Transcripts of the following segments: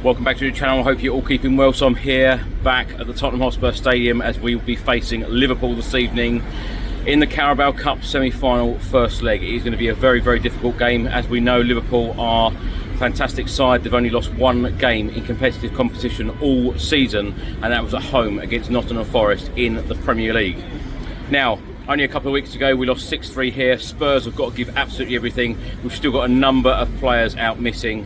Welcome back to the channel. I hope you're all keeping well. So I'm here back at the Tottenham Hotspur Stadium as we will be facing Liverpool this evening in the Carabao Cup semi-final first leg. It is going to be a very, very difficult game. As we know, Liverpool are a fantastic side. They've only lost one game in competitive competition all season, and that was at home against Nottingham Forest in the Premier League. Now, only a couple of weeks ago we lost 6-3 here. Spurs have got to give absolutely everything. We've still got a number of players out missing,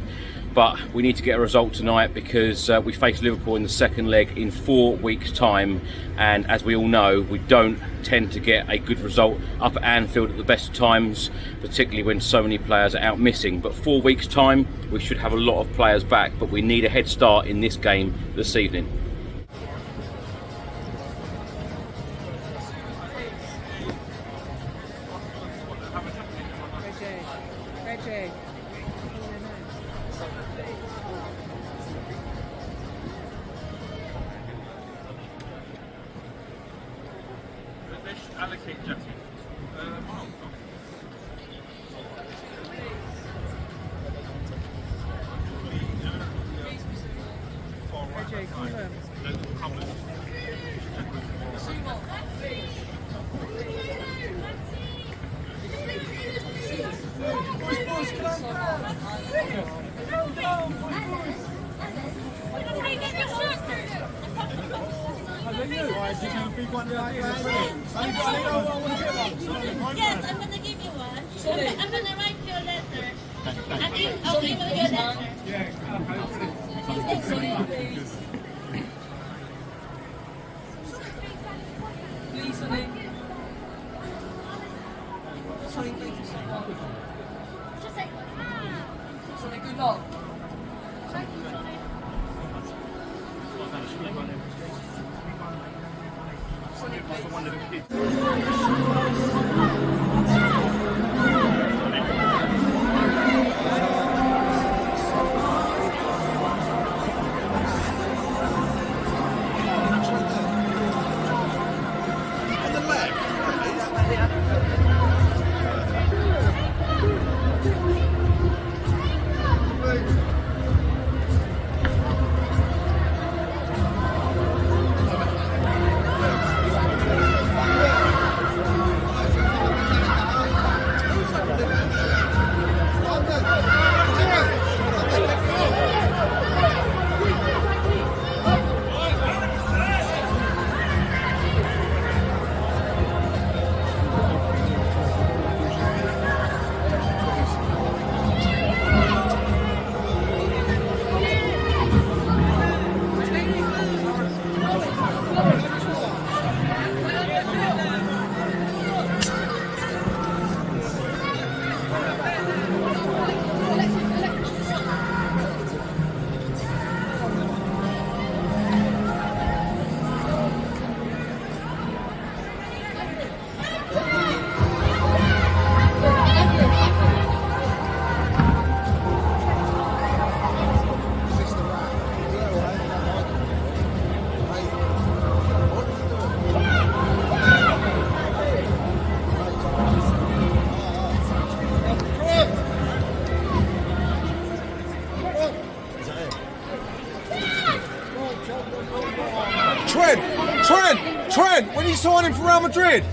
but we need to get a result tonight because we face Liverpool in the second leg in 4 weeks' time, and as we all know, we don't tend to get a good result up at Anfield at the best of times, particularly when so many players are out missing. But 4 weeks' time we should have a lot of players back, but we need a head start in this game this evening. Yes, I'm going to give you one. I'm going to write you a letter. I'll give you a letter. Please, Sonny. Sonny, thank you so much. Just say, Sonny, good luck. Thank you, Sonny. Sonny, please. Trent, when are you signing for Real Madrid?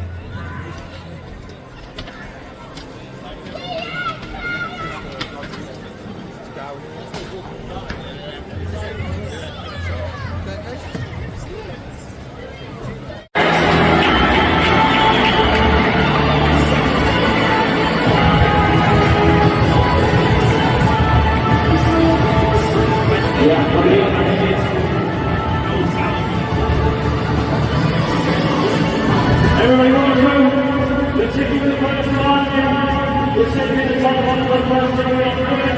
Everybody on the room, the ticket to the first line, the second to the top of the first ring, next one, the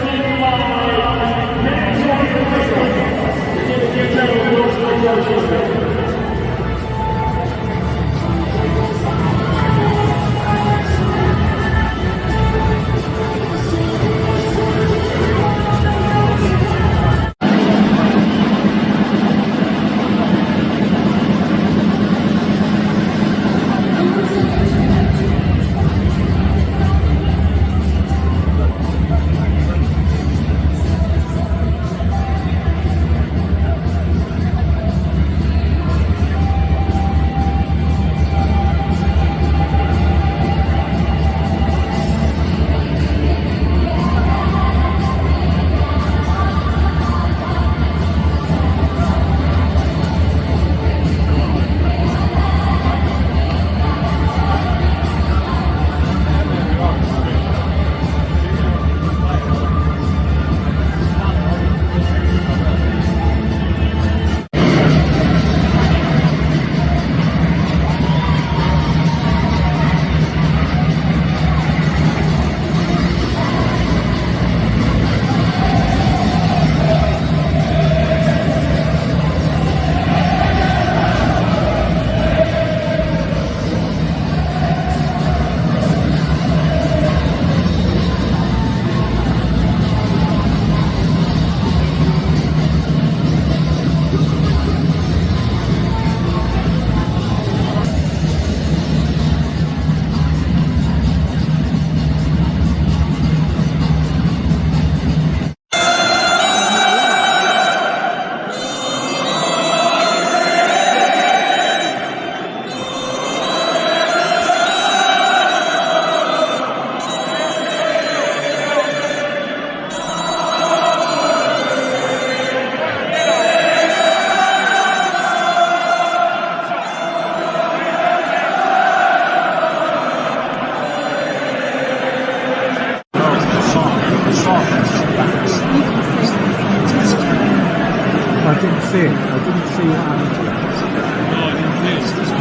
I didn't see it. I didn't see what happened to it.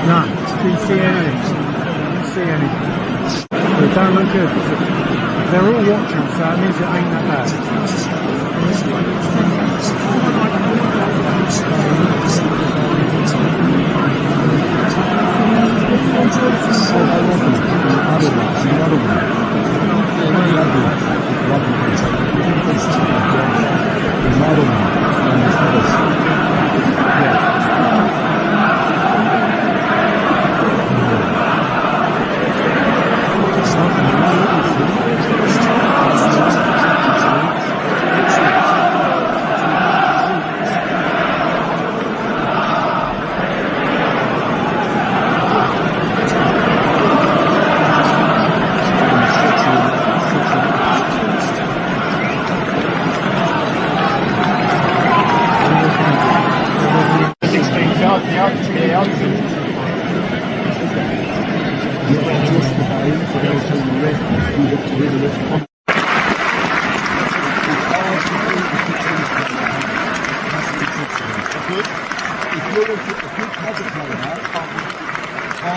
No, didn't see anything. Didn't see anything. They don't look good. They're all watching, so that means it ain't that bad.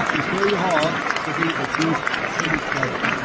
It's very hard to be a good tennis player.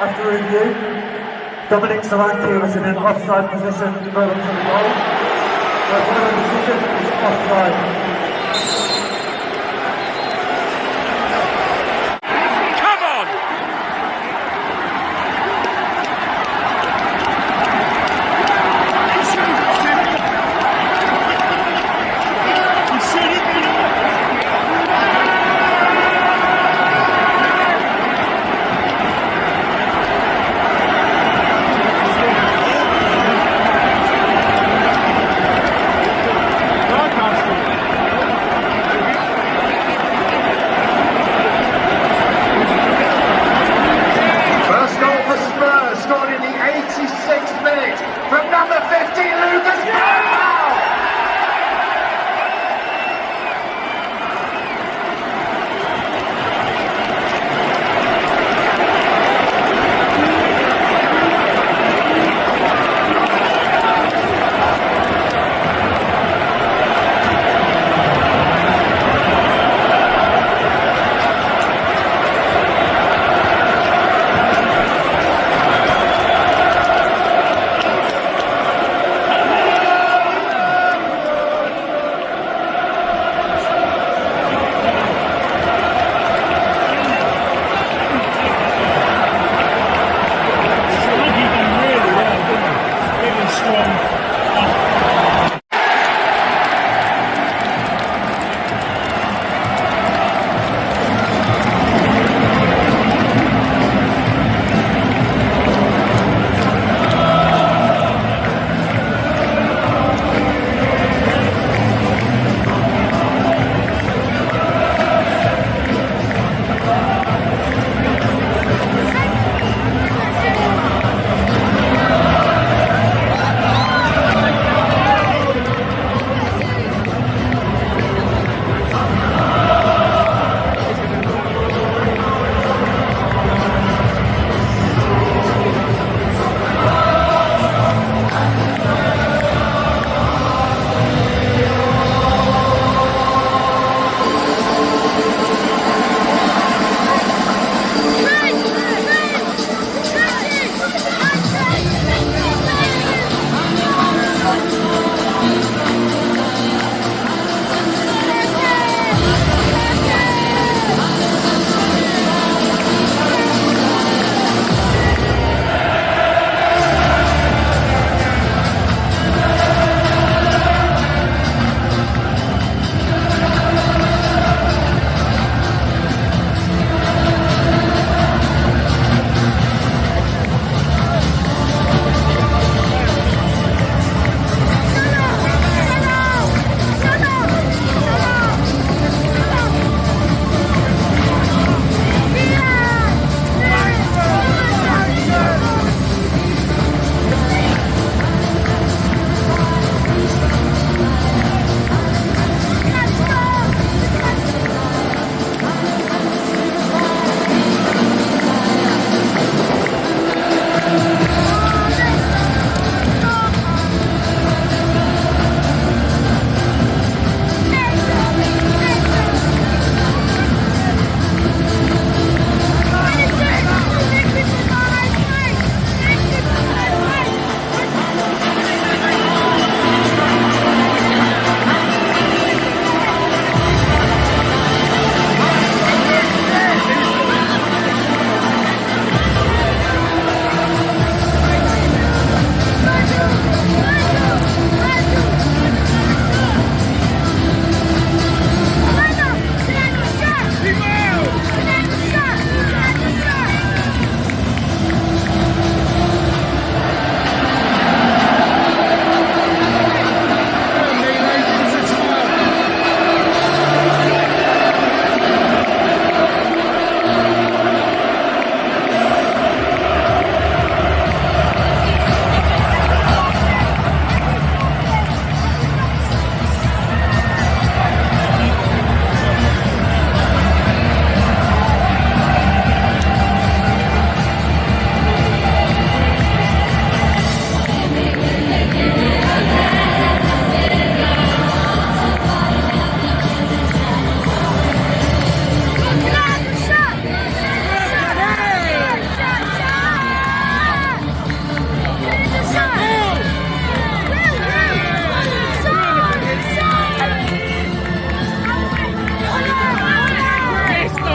after review, Dominic Solanke was in an offside position relevant to the goal. The final decision is offside.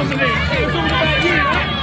wasn't it? It was all about you, right?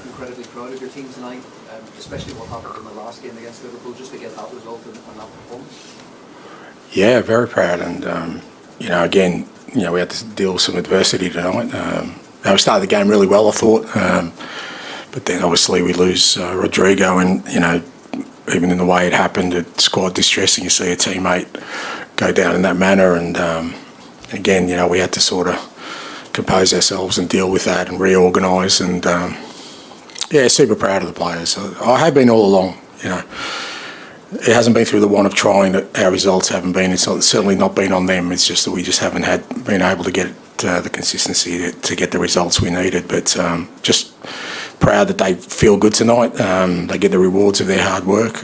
Incredibly proud of your team tonight, especially what happened in the last game against Liverpool, just to get that result and that performance. Yeah, very proud, and again, we had to deal with some adversity tonight. We started the game really well, I thought, but then obviously we lose Rodrigo, and even in the way it happened, it's quite distressing. You see a teammate go down in that manner, and again, we had to sort of compose ourselves and deal with that and reorganise, and super proud of the players. I have been all along. It hasn't been through the want of trying that our results haven't been. It's certainly not been on them. It's just that we just haven't been able to get the consistency to get the results we needed. But just proud that they feel good tonight. They get the rewards of their hard work.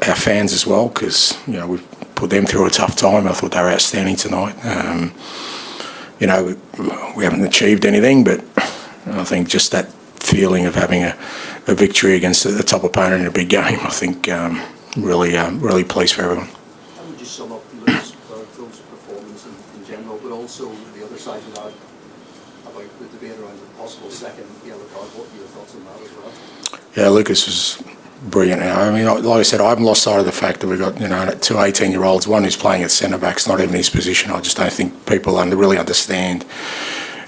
Our fans as well, because we've put them through a tough time. I thought they were outstanding tonight. We haven't achieved anything, but I think just that feeling of having a victory against the top opponent in a big game, I think really pleased for everyone. How would you sum up Bergvall's performance in general, but also the other side of that, about the debate around the possible second yellow card? What are your thoughts on that as well? Yeah, Lucas was brilliant. I mean, like I said, I haven't lost sight of the fact that we've got two 18-year-olds, one who's playing at centre back, it's not even his position. I just don't think people really understand,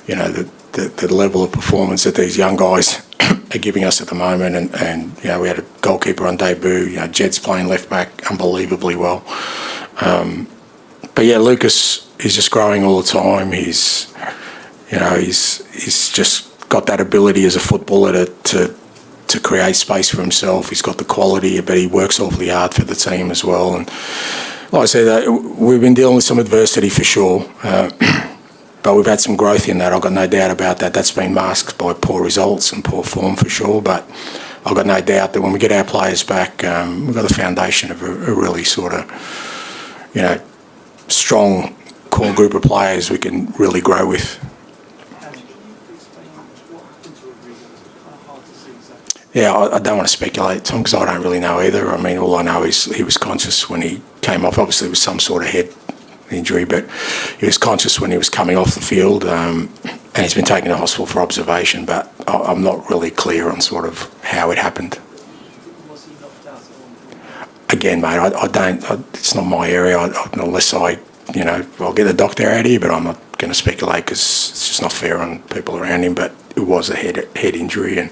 the level of performance that these young guys are giving us at the moment. And we had a goalkeeper on debut. Jed's playing left back unbelievably well. But yeah, Lucas is just growing all the time. He's just got that ability as a footballer to create space for himself. He's got the quality, but he works awfully hard for the team as well. And like I said, we've been dealing with some adversity for sure, but we've had some growth in that. I've got no doubt about that. That's been masked by poor results and poor form for sure, but I've got no doubt that when we get our players back, we've got the foundation of a really sort of, strong core group of players we can really grow with. Yeah, I don't want to speculate, Tom, because I don't really know either. I mean, all I know is he was conscious when he came off. Obviously, it was some sort of head injury, but he was conscious when he was coming off the field, and he's been taken to hospital for observation, but I'm not really clear on sort of how it happened. Again, mate, I don't, it's not my area, unless I'll get the doctor out here, but I'm not going to speculate because it's just not fair on people around him. But it was a head injury, and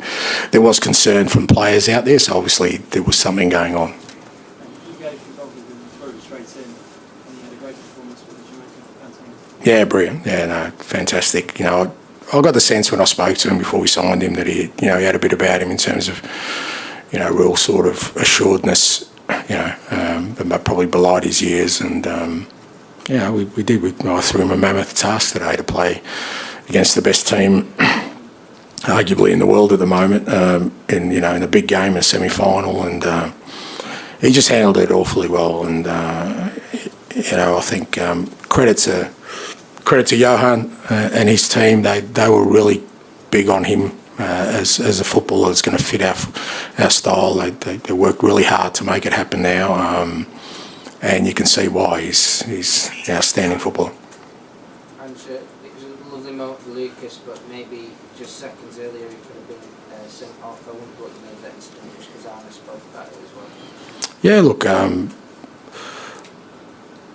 there was concern from players out there, so obviously there was something going on. Yeah, brilliant. Yeah, no, fantastic. I got the sense when I spoke to him before we signed him that he had a bit about him in terms of, real sort of assuredness, but probably belied his years. And, we did. I threw him a mammoth task today to play against the best team, arguably in the world at the moment, in a big game, a semi-final, and he just handled it awfully well. And I think credit to Johan and his team. They were really big on him as a footballer that's going to fit our style. They work really hard to make it happen now, and you can see why he's an outstanding footballer. And it was a lovely moment for Lucas, but maybe just seconds earlier he could have been sent off. I wonder what you made that incident, just because Anna spoke about it as well. Yeah, look,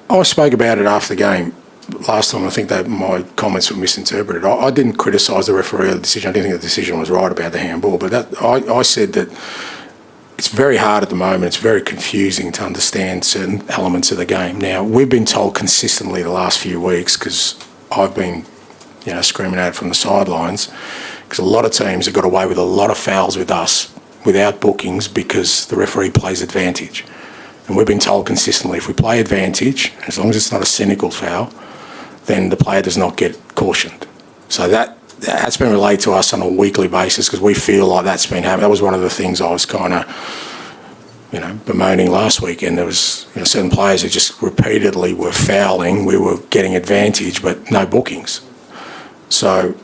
I spoke about it after the game last time. I think that my comments were misinterpreted. I didn't criticise the referee or the decision. I didn't think the decision was right about the handball, but I said that it's very hard at the moment. It's very confusing to understand certain elements of the game. Now, we've been told consistently the last few weeks, because I've been, screaming at it from the sidelines, because a lot of teams have got away with a lot of fouls with us without bookings because the referee plays advantage. And we've been told consistently, if we play advantage, as long as it's not a cynical foul, then the player does not get cautioned. So that's been relayed to us on a weekly basis, because we feel like that's been happening. That was one of the things I was kind of, bemoaning last weekend. There was certain players who just repeatedly were fouling. We were getting advantage, but no bookings. So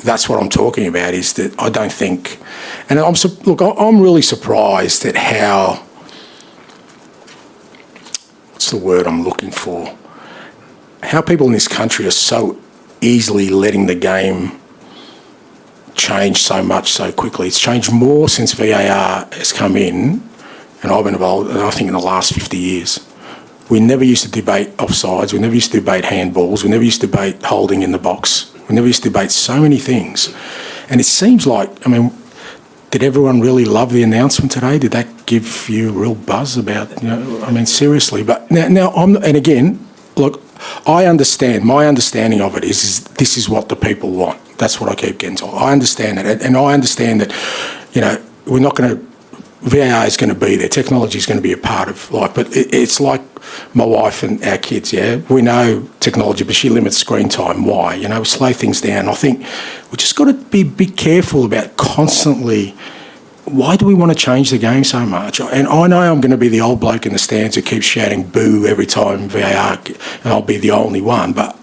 that's what I'm talking about, is that I don't think... And I'm really surprised at how... What's the word I'm looking for? How people in this country are so easily letting the game change so much so quickly. It's changed more since VAR has come in, and I've been involved, I think, in the last 50 years. We never used to debate offsides. We never used to debate handballs. We never used to debate holding in the box. We never used to debate so many things. And it seems like, did everyone really love the announcement today? Did that give you a real buzz about, seriously? But now and again, look, I understand, my understanding of it is this is what the people want. That's what I keep getting told. I understand that. And I understand that, we're not going to, VAR is going to be there. Technology is going to be a part of life. But it's like my wife and our kids, we know technology, but she limits screen time. Why? We slow things down. I think we just got to be careful about constantly, why do we want to change the game so much? And I know I'm going to be the old bloke in the stands who keeps shouting boo every time VAR, and I'll be the only one. But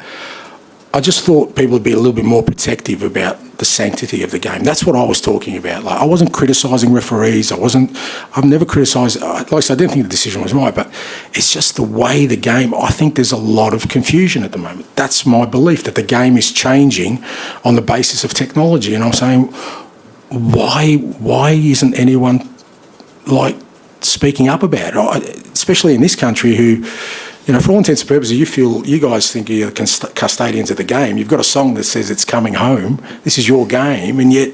I just thought people would be a little bit more protective about the sanctity of the game. That's what I was talking about. Like, I wasn't criticising referees. I've never criticised, like I said, I didn't think the decision was right, but it's just the way the game, I think there's a lot of confusion at the moment. That's my belief, that the game is changing on the basis of technology. And I'm saying, why isn't anyone speaking up about it? Especially in this country, who, for all intents and purposes, you guys think you're the custodians of the game. You've got a song that says it's coming home. This is your game, and yet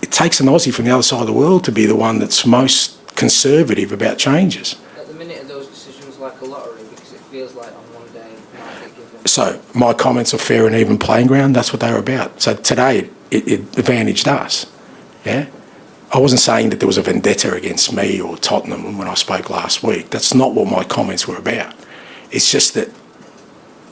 it takes an Aussie from the other side of the world to be the one that's most conservative about changes. At the minute, are those decisions like a lottery, because it feels like on one day it might get given. So my comments are fair and even playing ground. That's what they were about. So today it advantaged us. Yeah. I wasn't saying that there was a vendetta against me or Tottenham when I spoke last week. That's not what my comments were about. It's just that,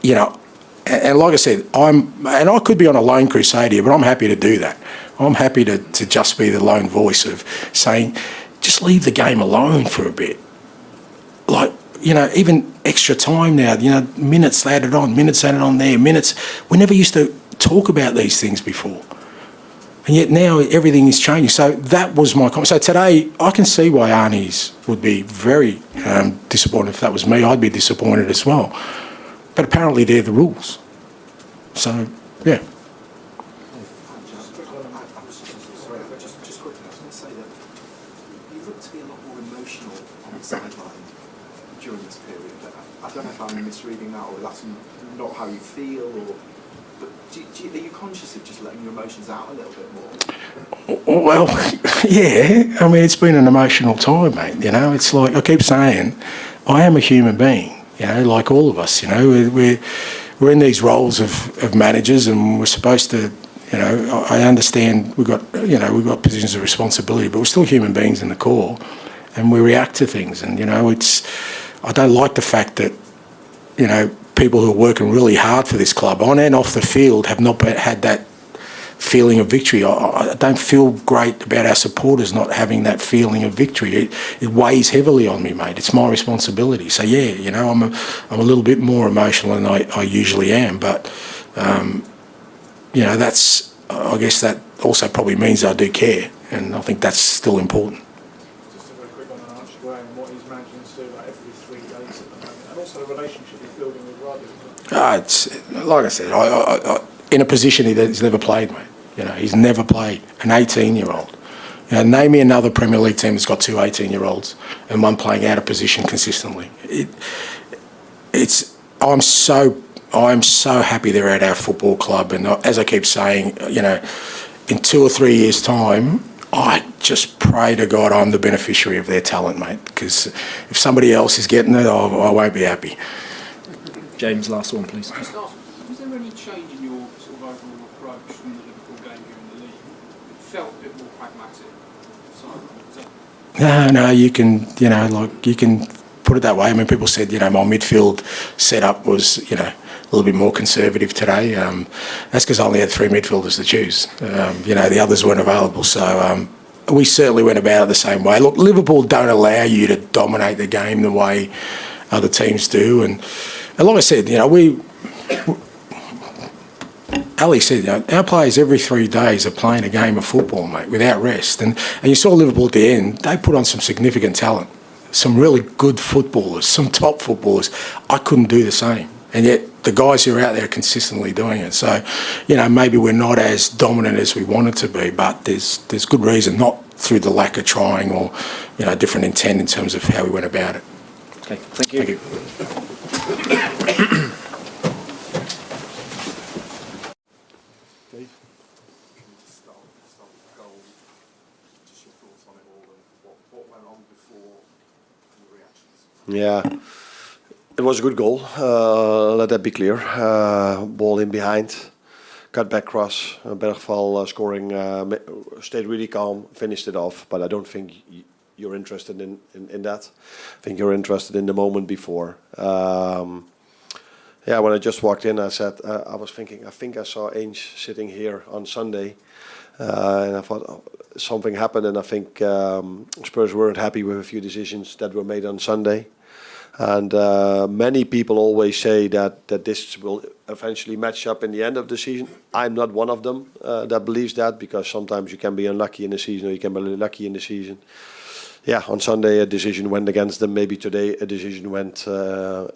and like I said, I could be on a lone crusade here, but I'm happy to do that. I'm happy to just be the lone voice of saying, just leave the game alone for a bit. Even extra time now, minutes added on there, minutes. We never used to talk about these things before. And yet now everything is changing. So that was my comment. So today, I can see why Arnie's would be very disappointed. If that was me, I'd be disappointed as well. But apparently they're the rules. So, yeah. Just quickly, I was going to say that you look to be a lot more emotional on the sideline during this period. I don't know if I'm misreading that, or that's not how you feel, or... But are you conscious of just letting your emotions out a little bit more? Well, yeah. It's been an emotional time, mate. It's like I keep saying, I am a human being. Like all of us. We're in these roles of managers, and we're supposed to. I understand we've got positions of responsibility, but we're still human beings in the core, and we react to things. And I don't like the fact that people who are working really hard for this club on and off the field have not had that feeling of victory. I don't feel great about our supporters not having that feeling of victory. It weighs heavily on me, mate. It's my responsibility. So yeah, I'm a little bit more emotional than I usually am, but that's, I guess, that also probably means I do care, and I think that's still important. Just a very quick one on Archie Graham, what he's managing to do like every 3 days at the moment, and also the relationship he's building with Ruddy. It's like I said, I, in a position he's never played, mate. You know, he's never played. An 18-year-old. You know, name me another Premier League team that's got 2 18-year-olds and one playing out of position consistently. I'm so happy they're at our football club, and as I keep saying, you know, in 2 or 3 years' time, I just pray to God I'm the beneficiary of their talent, mate, because if somebody else is getting it, I won't be happy. James, last one, please. Was there any change in your sort of overall approach from the Liverpool game here in the league? It felt a bit more pragmatic. No, you can put it that way. I mean, people said, my midfield setup was, a little bit more conservative today. That's because I only had 3 midfielders to choose. The others weren't available. So we certainly went about it the same way. Look, Liverpool don't allow you to dominate the game the way other teams do. And like I said, Ali said, our players every 3 days are playing a game of football, mate, without rest. And you saw Liverpool at the end, they put on some significant talent, some really good footballers, some top footballers. I couldn't do the same. And yet the guys who are out there are consistently doing it. So, maybe we're not as dominant as we wanted to be, but there's good reason, not through the lack of trying or, different intent in terms of how we went about it. Okay, thank you. Thank you. Yeah, it was a good goal. Let that be clear. Ball in behind, cut back cross. Bergvall scoring, stayed really calm, finished it off. But I don't think you're interested in that. I think you're interested in the moment before. Yeah, when I just walked in, I said, I was thinking, I think I saw Ainge sitting here on Sunday. And I thought something happened, and I think Spurs weren't happy with a few decisions that were made on Sunday. And many people always say that this will eventually match up in the end of the season. I'm not one of them that believes that, because sometimes you can be unlucky in the season or you can be lucky in the season. Yeah, on Sunday a decision went against them. Maybe today a decision went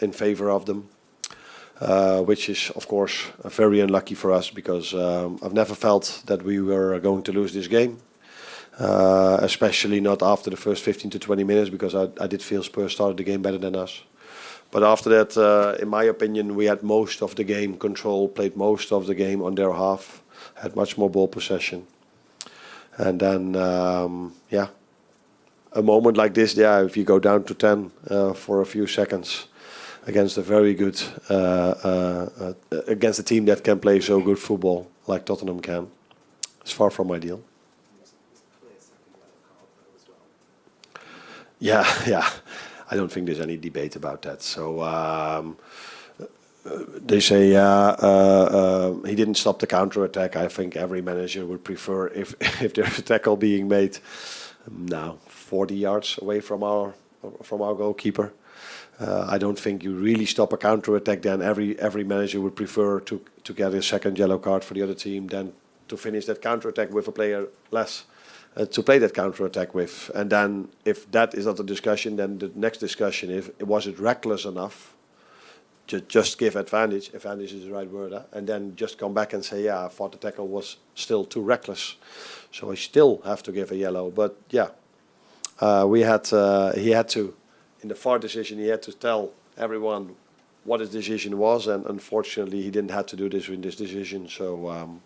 in favor of them, which is, of course, very unlucky for us, because I've never felt that we were going to lose this game. Especially not after the first 15 to 20 minutes, because I did feel Spurs started the game better than us. But after that, in my opinion, we had most of the game control, played most of the game on their half, had much more ball possession. And then, a moment like this, if you go down to 10 for a few seconds against a very good, against a team that can play so good football like Tottenham can, it's far from ideal. Yeah. I don't think there's any debate about that. So they say he didn't stop the counter-attack. I think every manager would prefer if there's a tackle being made now 40 yards away from our goalkeeper. I don't think you really stop a counter-attack. Then every manager would prefer to get a second yellow card for the other team than to finish that counter-attack with a player less. To play that counter-attack with. And then if that is not a discussion, then the next discussion is, was it reckless enough to just give advantage? Advantage is the right word. And then just come back and say, I thought the tackle was still too reckless. So I still have to give a yellow. But he had to, in the VAR decision, he had to tell everyone what his decision was. And unfortunately, he didn't have to do this in this decision. So...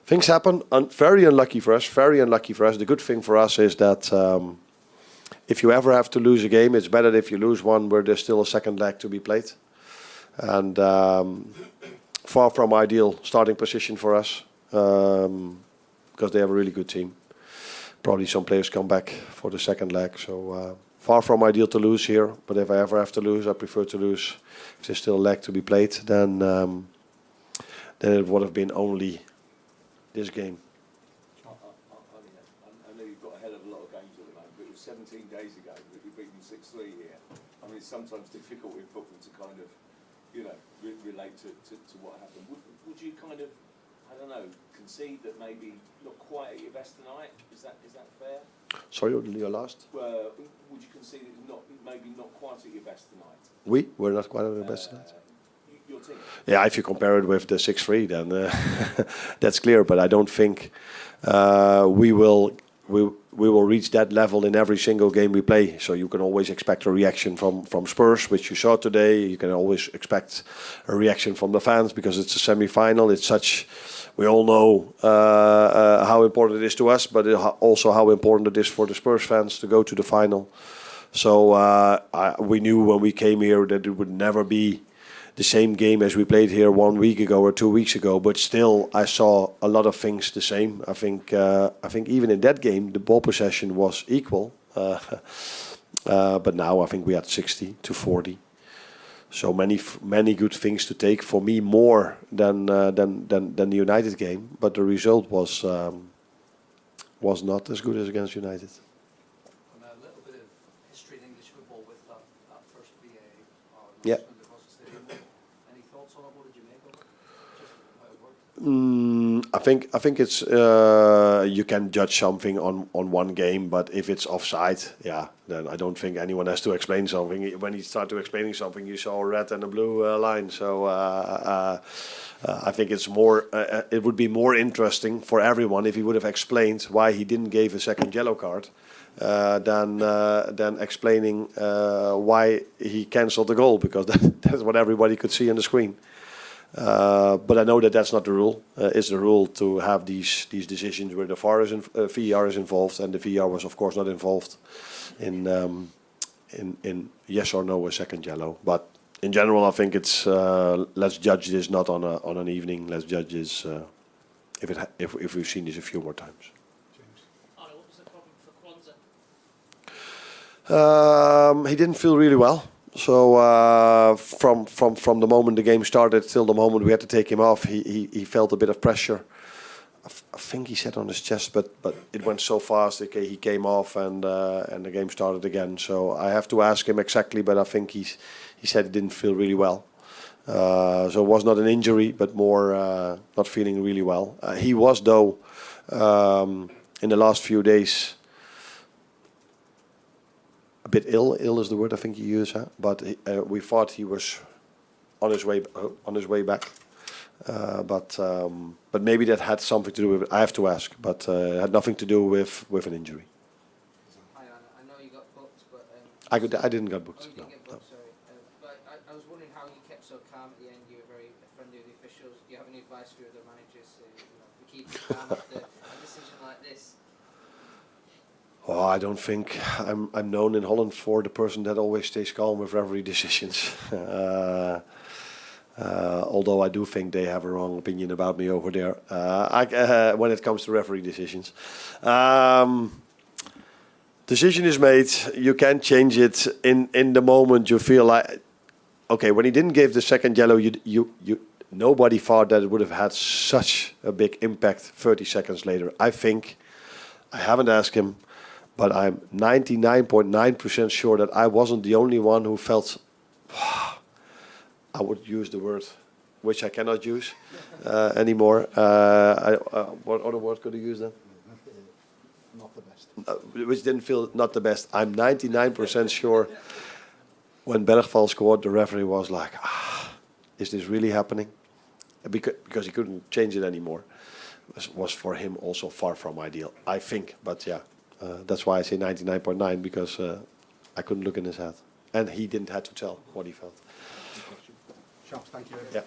things happen. Very unlucky for us. Very unlucky for us. The good thing for us is that if you ever have to lose a game, it's better if you lose one where there's still a second leg to be played. And far from ideal starting position for us, because they have a really good team. Probably some players come back for the second leg. So far from ideal to lose here. But if I ever have to lose, I prefer to lose. If there's still a leg to be played, then it would have been only this game. I know you've got a hell of a lot of games at the moment, but it was 17 days ago that we beat them 6-3 here. I mean, it's sometimes difficult in football to kind of, relate to what happened. Would you kind of I don't know, concede that maybe not quite at your best tonight? Is that fair? Sorry, your last? Would you concede that maybe not quite at your best tonight? We're not quite at our best tonight. Your team? Yeah, if you compare it with the 6-3, then that's clear. But I don't think we will reach that level in every single game we play. So you can always expect a reaction from Spurs, which you saw today. You can always expect a reaction from the fans because it's a semi-final. It's such. We all know how important it is to us, but also how important it is for the Spurs fans to go to the final. So we knew when we came here that it would never be the same game as we played here 1 week ago or 2 weeks ago. But still, I saw a lot of things the same. I think even in that game, the ball possession was equal. But now I think we had 60-40. So many good things to take for me, more than the United game. But the result was not as good as against United. And a little bit of history in English football with that first VA. Yeah. Any thoughts on it? What did you make of it? Just how it worked? I think it's you can judge something on one game, but if it's offside, yeah, then I don't think anyone has to explain something. When he started explaining something, you saw a red and a blue line. So I think it's more. It would be more interesting for everyone if he would have explained why he didn't give a second yellow card than explaining why he cancelled the goal, because that's what everybody could see on the screen. But I know that that's not the rule. It's the rule to have these decisions where the VAR is involved, and the VAR was of course not involved in yes or no a second yellow. But in general, I think it's let's judge this not on an evening. Let's judge this if we've seen this a few more times. What was the problem for Kwanzaa? He didn't feel really well. So from the moment the game started till the moment we had to take him off, he felt a bit of pressure. I think he sat on his chest, but it went so fast. Okay, he came off and the game started again. So I have to ask him exactly, but I think he said he didn't feel really well. So it was not an injury, but more not feeling really well. He was though in the last few days a bit ill. Ill is the word I think you use, huh? But we thought he was on his way back. But maybe that had something to do with it. I have to ask, but it had nothing to do with an injury. Hi, Anna. I know you got booked, but I didn't get booked. Oh, you didn't get booked, sorry. But I was wondering how you kept so calm at the end. You were very friendly with the officials. Do you have any advice for other managers to keep calm after a decision like this? Oh, I don't think I'm known in Holland for the person that always stays calm with referee decisions. Although I do think they have a wrong opinion about me over there when it comes to referee decisions. Decision is made. You can't change it in the moment. You feel like, okay, when he didn't give the second yellow, nobody thought that it would have had such a big impact 30 seconds later. I think, I haven't asked him, but I'm 99.9% sure that I wasn't the only one who felt, I would use the word which I cannot use anymore. What other word could I use then? Not the best. Which didn't feel not the best. I'm 99% sure when Bergvall scored, the referee was like, is this really happening? Because he couldn't change it anymore. Was for him also far from ideal, I think. But yeah, that's why I say 99.9, because I couldn't look in his head. And he didn't have to tell what he felt. Sharp, thank you. Yeah.